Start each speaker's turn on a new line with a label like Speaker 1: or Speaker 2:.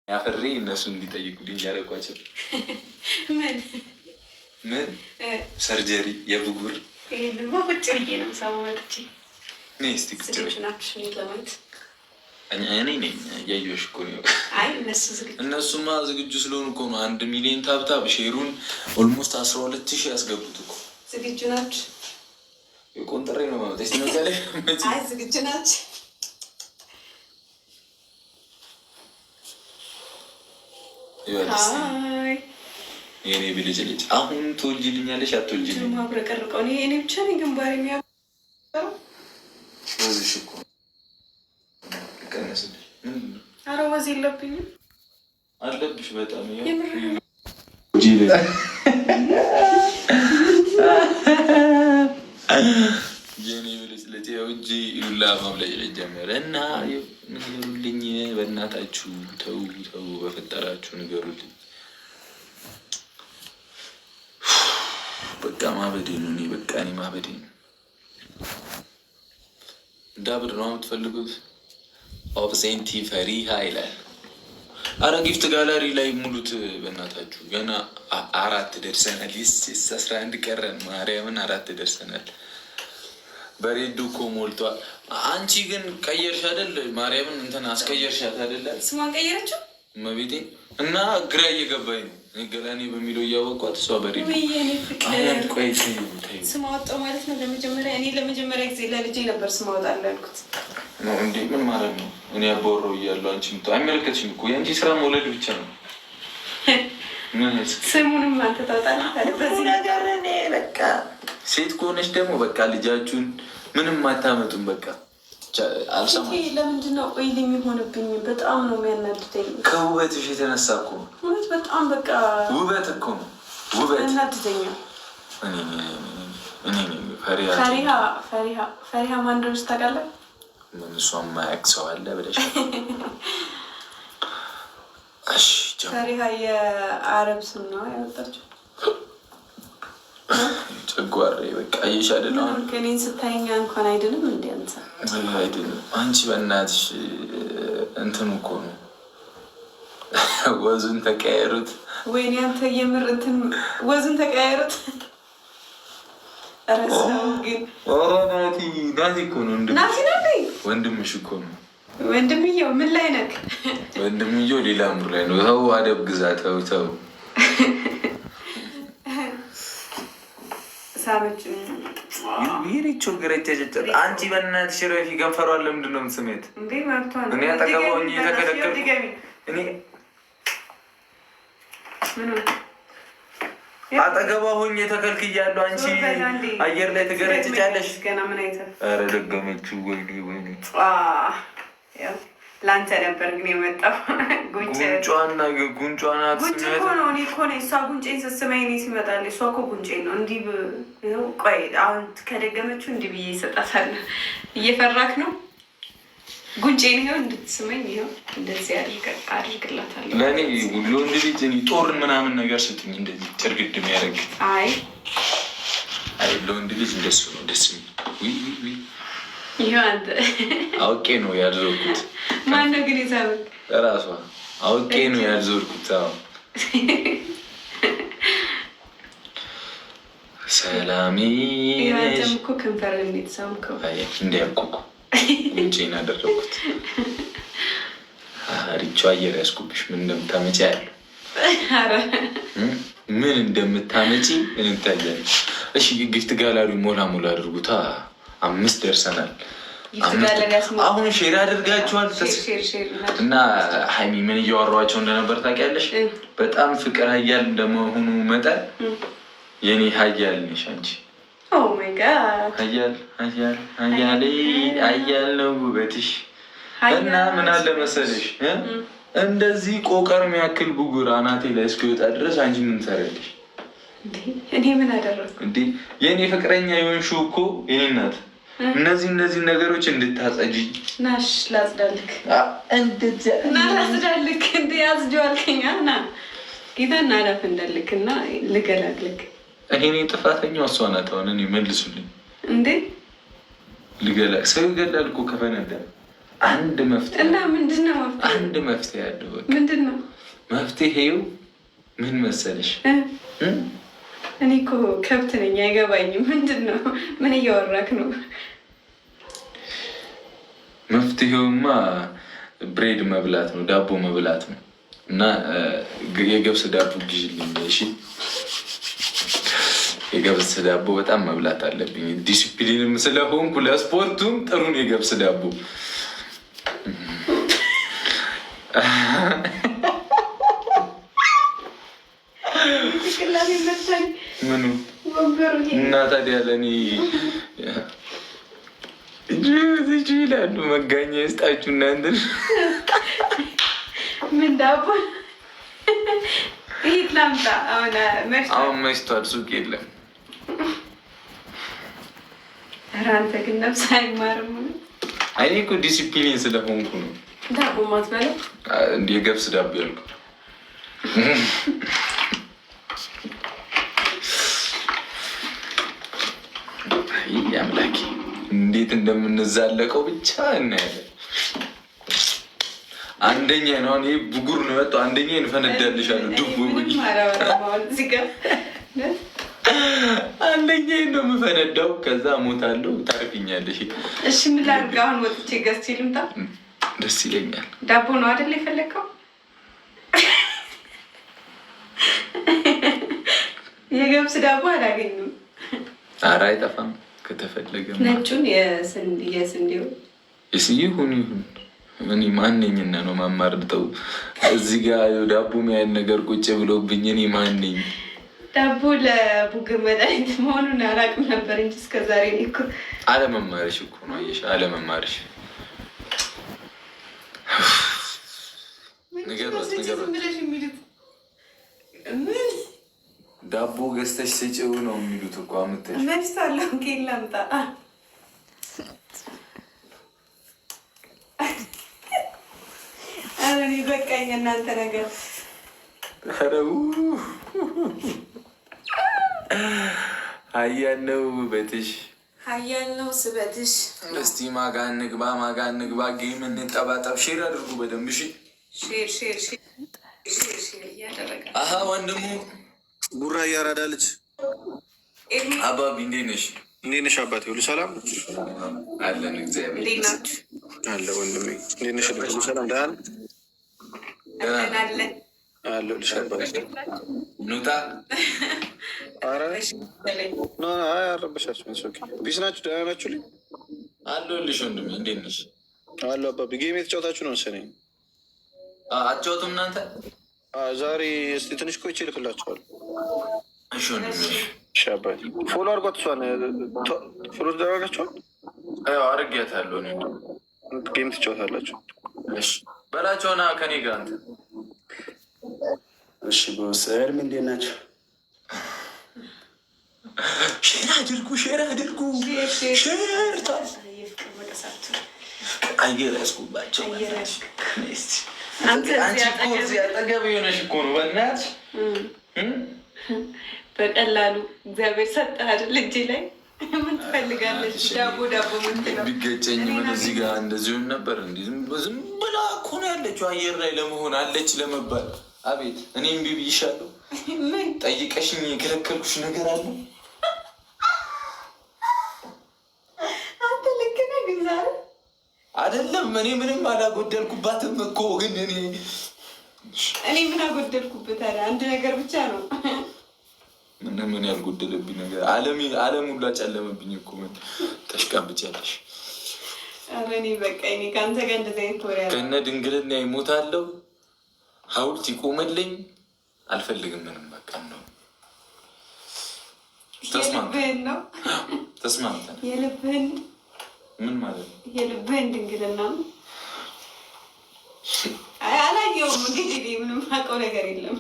Speaker 1: ያፈሬ እነሱ እንዲጠይቁልኝ ያደረጓቸው ምን ሰርጀሪ የብጉር
Speaker 2: ይሄንማ ቁጭ ብዬ ነው ሰው መጥቼ
Speaker 1: እኔ ነኝ እያየሁሽ እኮ ነው።
Speaker 2: አይ
Speaker 1: እነሱማ ዝግጁ ስለሆኑ እኮ ነው። 1 ሚሊዮን ታብታብ ሼሩን ኦልሞስት 12,000 ያስገቡት እኮ።
Speaker 2: ዝግጁ ናችሁ?
Speaker 1: የቆንጠሬ ነው ማለት ሲመዛለ
Speaker 2: አይ ዝግጁ ናችሁ?
Speaker 1: የኔ ብልጭ ልጭ አሁን ትወልጂልኛለሽ አትወልጂልኝ?
Speaker 2: ማብረቀርቀው እኔ ብቻ ነኝ ግንባር የሚያበረው
Speaker 1: ወዝሽ እኮ ቀነስልሽ።
Speaker 2: ኧረ ወዝ የለብኝም።
Speaker 1: አለብሽ በጣም የኔ ብልጭ ልጭ እጅ ሉላ ማብለጭ ጀመረ እና ንገሩልኝ፣ በእናታችሁ ተው ተው፣ በፈጠራችሁ ንገሩልኝ። በቃ ማበዴ ነው። እኔ በቃ እኔ ማበዴ ነው። እንዳብድ ነው የምትፈልጉት? ኦብሴንቲ ፈሪሃ ይላል። አረ ጊፍት ጋላሪ ላይ ሙሉት በእናታችሁ። ገና 4 ደርሰናል። 11 ቀረን። ማርያምን 4 ደርሰናል። በሬዱ እኮ ሞልቷል። አንቺ ግን ቀየርሽ አይደል? ማርያምን እንትን አስቀየርሻት አይደለ?
Speaker 2: ስሟን ቀየረችው
Speaker 1: መቤቴ እና ግራ እየገባኝ ነው። ገላኔ በሚለው እያወቋት እሷ በሬዱ ቆይ
Speaker 2: ስም አወጣው ማለት ነው። ለመጀመሪያ ጊዜ ለልጄ ነበር ስም አወጣለሁ ያልኩት።
Speaker 1: እንዴ ምን ማለት ነው? እኔ አባወራው እያለሁ አንቺ አይመለከትሽም እኮ። የአንቺ ስራ መውለድ ብቻ ነው።
Speaker 2: ስሙንም አንተ ታወጣለህ በዚህ ነገር። እኔ በቃ
Speaker 1: ሴት ከሆነች ደግሞ በቃ ልጃችሁን ምንም አታመጡም። በቃ አልሰማም።
Speaker 2: ለምንድን ነው ኦይል የሚሆንብኝ? በጣም ነው የሚያናድደኝ።
Speaker 1: ከውበትሽ የተነሳ እኮ ነው።
Speaker 2: እውነት በጣም በቃ ውበት
Speaker 1: እኮ ነው። ውበት
Speaker 2: ያናድደኛል። ፈሪሃ ማን እንደሆነች ታውቃለህ?
Speaker 1: ምን እሷን የማያውቅ ሰው አለ ብለሽ?
Speaker 2: ፈሪሃ የአረብ ስም ነው ያወጣችው።
Speaker 1: ጨጓሬ በቃ እየሽ አይደለ?
Speaker 2: ከኔን ስታይኛ እንኳን አይደለም እንዲ አንተ
Speaker 1: አይደለም። አንቺ በእናትሽ እንትኑ እኮ ነው ወዙን ተቀያየሩት።
Speaker 2: ወይኔ አንተ የምር እንትን ወዙን ተቀያየሩት። ረሳው ግን
Speaker 1: ናቲ እኮ ነው።
Speaker 2: ናቲ ነው
Speaker 1: ወንድምሽ እኮ ነው።
Speaker 2: ወንድምየው ምን ላይ ነክ?
Speaker 1: ወንድምየው ሌላ ምር ላይ ነው። ተው አደብ ግዛ። ተው ተው ይሪቾ ገረጨጨ። አንቺ በእናትሽ ረፊ ገንፈሯን ለምንድን ነው የምትስሜት? እኔ አጠገባኝ የተከለከልኩ እኔ አጠገባ ሆኜ ተከልክያለሁ። አንቺ አየር ላይ ትገረጭጫለሽ። ኧረ ደገመችው። ወይኔ ወይኔ
Speaker 2: ለአንተ ነበር ግን የመጣው
Speaker 1: ጉንጯና ጉንጯና
Speaker 2: ጉንጭ እኮ ነው። እኔ እኮ ነኝ እሷ ጉንጬን ስትስመኝ እኔ ሲመጣል እሷ እኮ ጉንጬን ነው እንዲህ ቆይ አሁን ከደገመችው እንዲህ ብዬ ይሰጣታል። እየፈራክ ነው? ጉንጬን ይኸው እንድትስመኝ ይኸው እንደዚህ አድርግላታለሁ።
Speaker 1: ለእኔ ለወንድ ልጅ ጦርን ምናምን ነገር ስትኝ እንደዚህ ጭርግድ የሚያደርግ
Speaker 2: አይ
Speaker 1: ለወንድ ልጅ እንደሱ ነው ደስ የሚል።
Speaker 2: አውቄ
Speaker 1: ነው ያልዞርኩት።
Speaker 2: ማነው ግን ይዛበት?
Speaker 1: እራሷ አውቄ ነው ያልዞርኩት። ሰላሜ
Speaker 2: እኮ ከንፈር እንዲትሳምከው
Speaker 1: እንዲያቆቁ ጉንጬን አደረኩት። ሪቾ አየር ያስኩብሽ። ምን እንደምታመጪ ያለው ምን እንደምታመጪ እንታያለን። እሺ ጊፍት ጋላሪ ሞላ ሞላ አድርጉታ። 5 ደርሰናል። አሁን ሼር አድርጋችኋል እና ሀይሚ ምን እያወራኋቸው እንደነበር ታውቂያለሽ? በጣም ፍቅር ሀያል እንደመሆኑ መጠን የኔ ሀያል ነሽ አንቺ። ሀያል ነው ውበትሽ። እና ምን አለ መሰለሽ እንደዚህ ቆቀር የሚያክል ብጉር አናቴ ላይ እስኪወጣ ድረስ አንቺ ምን ትሰሪያለሽ?
Speaker 2: እኔ ምን አደረግኩ እንዴ?
Speaker 1: የእኔ ፍቅረኛ የሆንሽው እኮ የኔ እናት እነዚህ ነገሮች እንድታጸጂ።
Speaker 2: ናሽ ላጽዳልክ ላጽዳልክ እንደ ያጽደዋልከኛ ና ጌታ እናዳፍ እንዳልክ እና ልገላግልክ።
Speaker 1: እኔ ጥፋተኛው እሷ ናት። አሁን እኔ መልሱልኝ
Speaker 2: እንዴ።
Speaker 1: ሰው ይገላል እኮ ከፈነዳ። አንድ መፍትሄ
Speaker 2: እና ምንድን ነው?
Speaker 1: አንድ መፍትሄ ያለው
Speaker 2: ምንድን ነው?
Speaker 1: መፍትሄው ምን መሰለሽ?
Speaker 2: እኔ እኮ ከብት ነኝ፣ አይገባኝም። ምንድን ነው? ምን እያወራክ ነው?
Speaker 1: መፍትሄውማ ብሬድ መብላት ነው፣ ዳቦ መብላት ነው። እና የገብስ ዳቦ ግዢልኝ እሺ? የገብስ ዳቦ በጣም መብላት አለብኝ። ዲሲፕሊንም ስለሆንኩ ለስፖርቱም ጥሩን የገብስ ዳቦ ምኑ እና ታዲያ ለእኔ ይላሉ መጋኛ ይስጣችሁ እናንተ።
Speaker 2: ምን ዳቦ ይህ ላምጣ? አሁን
Speaker 1: መሽቷል፣ ሱቅ የለም።
Speaker 2: ኧረ አንተ ግን ነፍስ አይማርም።
Speaker 1: እኔ እኮ ዲሲፕሊን ስለሆንኩ ነው።
Speaker 2: ዳቦ ማትበለው
Speaker 1: እንደ የገብስ ዳቦ ያልኩ አምላኬ እንዴት እንደምንዛለቀው ብቻ እናያለን። አንደኛ ነው አሁን ይሄ ብጉር ነው የወጣው። አንደኛ እንፈነዳልሻለሁ። ዱቡ አንደኛ ነው የምፈነዳው። ከዛ ሞታለሁ፣ ታርፊኛለሽ።
Speaker 2: እሺ ምን ላድርግ አሁን? ወጥቼ ገዝቼ ልምጣ?
Speaker 1: ደስ ይለኛል።
Speaker 2: ዳቦ ነው አይደል የፈለግከው? የገብስ ዳቦ አላገኙም።
Speaker 1: ኧረ አይጠፋም ከተፈለገ።
Speaker 2: ነጩን የስንዴው
Speaker 1: ይሁን ይሁን። እኔ ማንኝና ነው ማማርጠው? እዚህ ጋር ዳቦ የሚያህል ነገር ቁጭ ብሎብኝ እኔ ማንኝ?
Speaker 2: ዳቦ ለቡግር መድኃኒት መሆኑን አላውቅም ነበር እንጂ እስከዛሬ እኮ
Speaker 1: አለመማርሽ እኮ ነው። አየሽ አለመማርሽ። ዳቦ ገዝተሽ ስጭው ነው የሚሉት እኮ አምጥተሽ
Speaker 2: መችታለሁ። ላምጣ? ኧረ እኔ በቃኝ እናንተ ነገር።
Speaker 1: ሀያል ነው ውበትሽ፣
Speaker 2: ሀያል ነው ስበትሽ።
Speaker 1: እስቲ ማጋ እንግባ፣ ማጋ እንግባ። ጌም እንጠባጠብ። ሼር አድርጉ በደንብ እሺ። ሼር እያደረገ ወንድሙ
Speaker 3: ጉራ እያራዳ ልጅ
Speaker 1: አባቢ እንዴት ነሽ?
Speaker 3: እንዴት ነሽ አባቴ? ሁሉ ሰላም
Speaker 1: አለን እግዚአብሔር
Speaker 3: አለ። ወንድሜ እንዴት ነሽ? ሁሉ ሰላም ደህና አለ ልሽ አባቴ።
Speaker 1: ኑጣ
Speaker 3: አረበሻችሁ ቢስ ናችሁ? ደህና ናችሁ? ልኝ
Speaker 1: አለሁልሽ ወንድሜ እንዴት ነሽ?
Speaker 3: አለ አባቢ። ጌም የተጫወታችሁ ነው መሰለኝ።
Speaker 1: አትጫወቱም እናንተ?
Speaker 3: ዛሬ እስኪ ትንሽ ቆይቼ እልክላችኋለሁ።
Speaker 1: እሺ ወንድሜ።
Speaker 3: እሺ አባቴ። ፎሎ አድርጓት። እሷን ፎሎ ተደረጋችኋል?
Speaker 1: አድርጌያታለሁ።
Speaker 3: ጌም ትጫወታላችሁ?
Speaker 1: እሺ በላቸውና ከኔ ጋር አንተ።
Speaker 4: እሺ በወሰድም እንዴት ናቸው?
Speaker 1: ሼር አድርጉ፣ ሼር አድርጉ፣ ሼር አየር ያስኩባቸው።
Speaker 2: አንቺ
Speaker 1: እዚህ አጠገብ የሆነሽ እኮ ነው። በእናትሽ
Speaker 2: በቀላሉ እግዚአብሔር ሰጠህ አይደል? እጄ ላይ ምን ትፈልጋለች? ዳቦ ዳቦ ምን
Speaker 1: ቢገጨኝ ምን እዚህ ጋር እንደዚሁም ነበር። እንዲህ ዝም ብላ እኮ ነው ያለችው አየር ላይ ለመሆን አለች ለመባል። አቤት እኔ እምቢ ብይሻለሁ። ጠይቀሽኝ የከለከልኩሽ ነገር አለ?
Speaker 2: አንተ ልክ ነህ ግን ዛሬ
Speaker 1: አይደለም። እኔ ምንም አላጎደልኩባትም እኮ ግን
Speaker 2: እኔ ምን አጎደልኩበት? አንድ ነገር ብቻ ነው።
Speaker 1: ምን ያልጎደለብኝ ነገር? ዓለም ሁላ ጨለመብኝ እኮ። ምን ተሽቃብጫለሽ?
Speaker 2: ኧረ እኔ በቃ እኔ ከአንተ ጋር እንደዚህ አይነት ወሬ
Speaker 1: ከነ ድንግልና ይሞታለሁ። ሐውልት ይቆመልኝ አልፈልግም። ምንም በቃ ነው።
Speaker 2: የልብህን ነው
Speaker 1: ተስማምተን።
Speaker 2: የልብህን
Speaker 1: ምን ማለት ነው?
Speaker 2: የልብህን ድንግልና ነው። አላየሁም እንግዲህ ምንም አውቀው ነገር የለም።